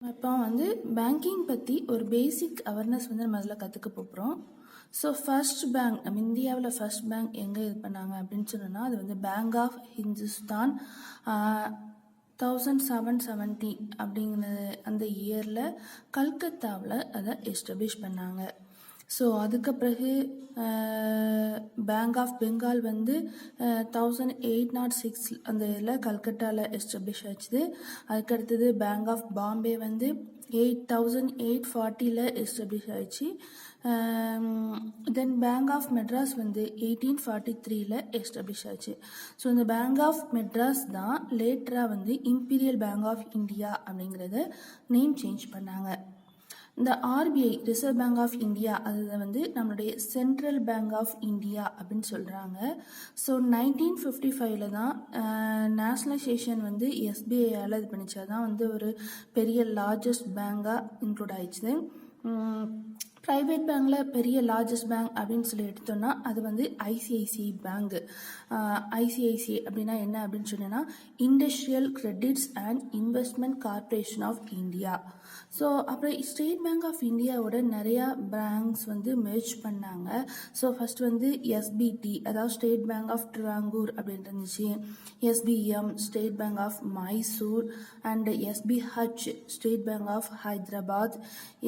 இப்போ பேங்கிங் பற்றி ஒரு பேசிக் அவேர்னஸ் நம்ம அதில் கற்றுக்க போகிறோம். ஸோ ஃபர்ஸ்ட் பேங்க் நம்ம இந்தியாவில் ஃபர்ஸ்ட் பேங்க் எங்கே இது பண்ணாங்க அப்படின்னு சொன்னோன்னா அது பேங்க் ஆஃப் ஹிந்துஸ்தான் 1770 அப்படிங்கிற அந்த இயரில் கல்கத்தாவில் அதை எஸ்டாப்ளிஷ் பண்ணாங்க. ஸோ அதுக்கு பிறகு பேங்க் ஆஃப் பெங்கால் 1806 அந்த இதில் கல்கட்டாவில் எஸ்டாப்ளிஷ் ஆச்சுது. அதுக்கு அடுத்தது பேங்க் ஆஃப் பாம்பே 1840 எஸ்டாப்ளிஷ் ஆயிடுச்சு. Then bank of Madras 1843 establish ஆச்சு. ஸோ இந்த பேங்க் ஆஃப் மெட்ராஸ் தான் லேட்டராக இம்பீரியல் பேங்க் ஆஃப் இந்தியா அப்படிங்கிறத நேம் சேஞ்ச் பண்ணாங்க. இந்த RBI reserve bank of India அது நம்மளுடைய சென்ட்ரல் பேங்க் ஆஃப் இந்தியா அப்படின்னு சொல்கிறாங்க. ஸோ 1955 தான் நேஷ்னலைசேஷன் எஸ்பிஐயால் இது பண்ணிச்சா தான் ஒரு பெரிய லார்ஜஸ்ட் பேங்காக இன்க்ளூட் ஆயிடுச்சு. ப்ரைவேட் பேங்க்கில் பெரிய லார்ஜஸ்ட் பேங்க் அப்படின்னு சொல்லி எடுத்தோன்னா அது ஐசிஐசிஐ பேங்கு. ஐசிஐசிஐ அப்படின்னா என்ன அப்படின்னு சொன்னோன்னா industrial credits and investment corporation of India. So அப்புறம் ஸ்டேட் பேங்க் ஆஃப் இந்தியாவோட நிறையா பேங்க்ஸ் மெர்ஜ் பண்ணாங்க. ஸோ ஃபர்ஸ்ட் எஸ்பிடி அதாவது ஸ்டேட் பேங்க் ஆஃப் ட்ராங்கூர் அப்படின்னு இருந்துச்சு. SBM State Bank of Mysore and SBH State Bank of Hyderabad,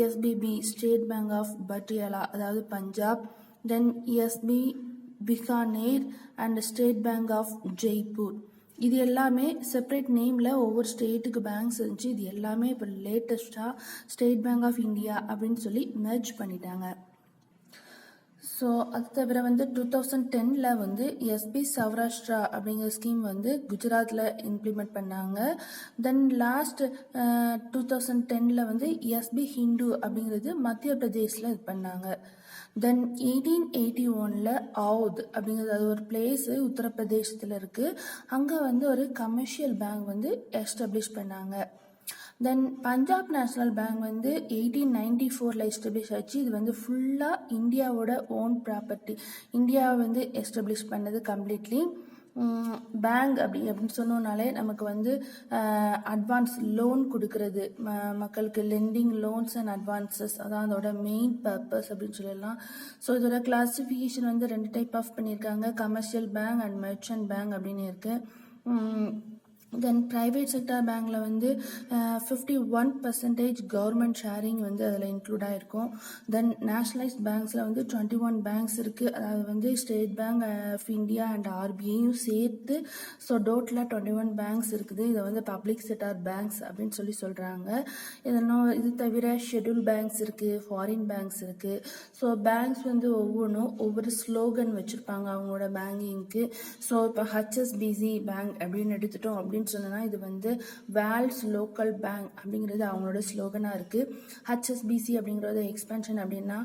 SBP State Bank of Patiala அதாவது Punjab, then SB Bikaner and State Bank of Jaipur. இது எல்லாமே செப்பரேட் நேமில் ஒவ்வொரு ஸ்டேட்டுக்கு பேங்க்ஸ் இருந்துச்சு. இது எல்லாமே இப்போ லேட்டஸ்டாக ஸ்டேட் பேங்க் ஆஃப் இந்தியா அப்படின்னு சொல்லி மெர்ஜ் பண்ணிட்டாங்க. ஸோ அது தவிர 2010 எஸ்பி சௌராஷ்டிரா அப்படிங்கிற ஸ்கீம் குஜராத்தில் இம்ப்ளிமெண்ட் பண்ணாங்க. தென் லாஸ்ட் 2010 எஸ்பி ஹிந்து அப்படிங்கிறது மத்திய பிரதேஷில் இது பண்ணாங்க. தென் 1881 ஆவுத் அப்படிங்கிறது அது ஒரு பிளேஸு உத்தரப்பிரதேசத்தில் இருக்குது. அங்கே ஒரு கமர்ஷியல் பேங்க் எஸ்டாப்ளிஷ் பண்ணாங்க. தென் பஞ்சாப் நேஷ்னல் பேங்க் 1894 எஸ்டாப்ளிஷ் ஆச்சு. இது ஃபுல்லாக இந்தியாவோட ஓன் ப்ராப்பர்ட்டி. இந்தியாவை எஸ்டாப்ளிஷ் பண்ணது கம்ப்ளீட்லி. பேங்க் அப்படின்னு சொன்னோம்னாலே நமக்கு அட்வான்ஸ் லோன் கொடுக்கறது, மக்களுக்கு லெண்டிங் லோன்ஸ் அண்ட் அட்வான்சஸ் அதான் அதோட மெயின் பர்பஸ் அப்படின்னு சொல்லலாம். ஸோ இதோட கிளாசிஃபிகேஷன் 2 டைப் ஆஃப் பண்ணியிருக்காங்க, commercial bank and merchant bank அப்படின்னு இருக்கு. தென் ப்ரைவேட் செக்டார் பேங்க்கில் 51% கவர்மெண்ட் ஷேரிங் அதில் இன்க்ளூட் ஆகிருக்கும். தென் நேஷ்னலைஸ்ட் பேங்க்ஸில் 21 பேங்க்ஸ் இருக்குது. அதாவது State Bank of India and ஆர்பிஐயும் சேர்த்து. ஸோ டோட்டலாக 21 பேங்க்ஸ் இருக்குது. இதை பப்ளிக் செக்டார் பேங்க்ஸ் அப்படின்னு சொல்லி சொல்கிறாங்க. இது தவிர ஷெட்யூல் பேங்க்ஸ் இருக்குது, ஃபாரின் பேங்க்ஸ் இருக்குது. ஸோ பேங்க்ஸ் ஒவ்வொன்றும் ஒவ்வொரு ஸ்லோகன் வச்சுருப்பாங்க அவங்களோட பேங்கிங்க்கு. ஸோ இப்போ ஹெச்எஸ்பிசி பேங்க் அப்படின்னு எடுத்துட்டோம் அப்படின்னு சொன்னா இது வேர்ல்ட்ஸ் லோக்கல் பேங்க் அப்படிங்கிறது அவங்களோட ஸ்லோகனா இருக்கு. ஹெச்எஸ்பிசி அப்படிங்கறது எக்ஸ்பென்ஷன் அப்படின்னா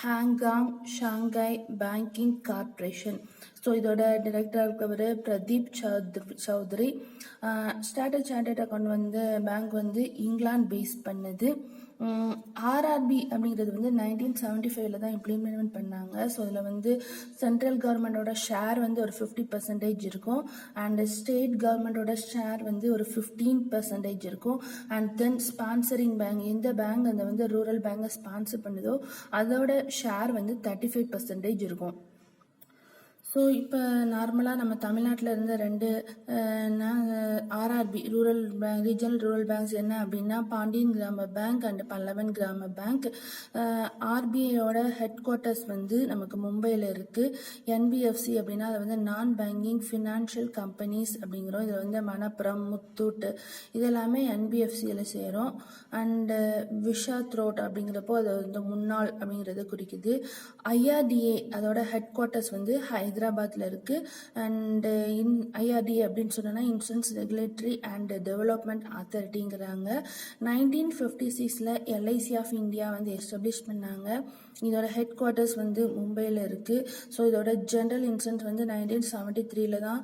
Hong Kong Shanghai Banking Corporation. So இதோட டைரக்டராக இருக்கவர் Pradeep Chaudhary. Standard Chartered account bank இங்கிலாந்து பேஸ் பண்ணுது. ஆர்ஆர்பி அப்படிங்கிறது 1975 தான் இம்ப்ளிமெண்ட் பண்ணாங்க. ஸோ இதில் சென்ட்ரல் கவர்மெண்டோட ஷேர் ஒரு 50% இருக்கும் அண்ட் ஸ்டேட் கவர்மெண்டோட ஷேர் ஒரு 15% இருக்கும். அண்ட் தென் ஸ்பான்சரிங் பேங்க் எந்த பேங்க் அந்த ரூரல் பேங்கை ஸ்பான்சர் பண்ணுதோ அதோட ஷேர் 35% இருக்கும். ஸோ இப்போ நார்மலாக நம்ம தமிழ்நாட்டில் இருந்த 2 RRB rural bank regional rural banks என்ன அப்படின்னா பாண்டியன் கிராம பேங்க் அண்ட் பல்லவன் கிராம பேங்க். ஆர்பிஐயோட ஹெட் குவார்ட்டர்ஸ் நமக்கு மும்பையில் இருக்குது. என்பிஎஃப்சி அப்படின்னா அது நான் பேங்கிங் ஃபினான்ஷியல் கம்பெனிஸ் அப்படிங்கிறோம். இதில் மணப்புரம், முத்தூட் இதெல்லாமே என்பிஎஃப்சியில் சேரும். அண்டு விஷா த்ரோட் அப்படிங்கிறப்போ அது முன்னாள் அப்படிங்கிறத குறிக்குது. ஐஆர்டிஏ அதோட ஹெட் குவார்ட்டர்ஸ் ஹைதராபாத்தில் இருக்கு. அண்ட் ஐஆர்டிஏ அப்படின்னு சொன்னா இன்சூரன்ஸ் ரெகுலேட்டரி அண்ட் டெவலப்மெண்ட் அத்தாரிட்டிங்கிறாங்க. 1956 எல்ஐசி ஆஃப் இந்தியா எஸ்டாப்ளிஷ் பண்ணாங்க. இதோட ஹெட் குவார்ட்டர்ஸ் மும்பையில் இருக்கு. ஸோ இதோட ஜென்ரல் இன்சூரன்ஸ் 1973 தான்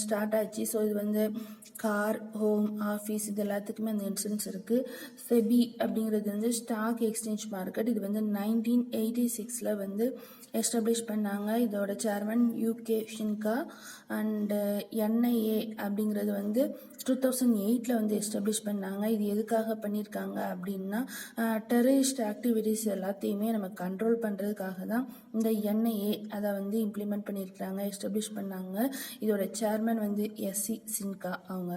ஸ்டார்ட் ஆச்சு. ஸோ இது கார், ஹோம், ஆஃபீஸ் இது எல்லாத்துக்குமே அந்த இன்சூரன்ஸ் இருக்கு. செபி அப்படிங்கிறது ஸ்டாக் எக்ஸ்சேஞ்ச் மார்க்கெட். இது 1986 எஸ்டாப்ளிஷ் பண்ணாங்க. இதோட சேர்மன் யூகே ஷின்கா. அண்ட் என்ஐஏ அப்படிங்கிறது 2008 வந்து எஸ்டாப்ளிஷ் பண்ணாங்க. இது எதுக்காக பண்ணியிருக்காங்க அப்படின்னா டெரரிஸ்ட் ஆக்டிவிட்டீஸ் எல்லாத்தையுமே நம்ம கண்ட்ரோல் பண்ணுறதுக்காக தான் இந்த என்ஐஏ அதை வந்து இம்ப்ளிமெண்ட் பண்ணியிருக்கிறாங்க, எஸ்டாப்ளிஷ் பண்ணாங்க. இதோட சேர்மன் வந்து எஸ்சி சின்கா அவங்க.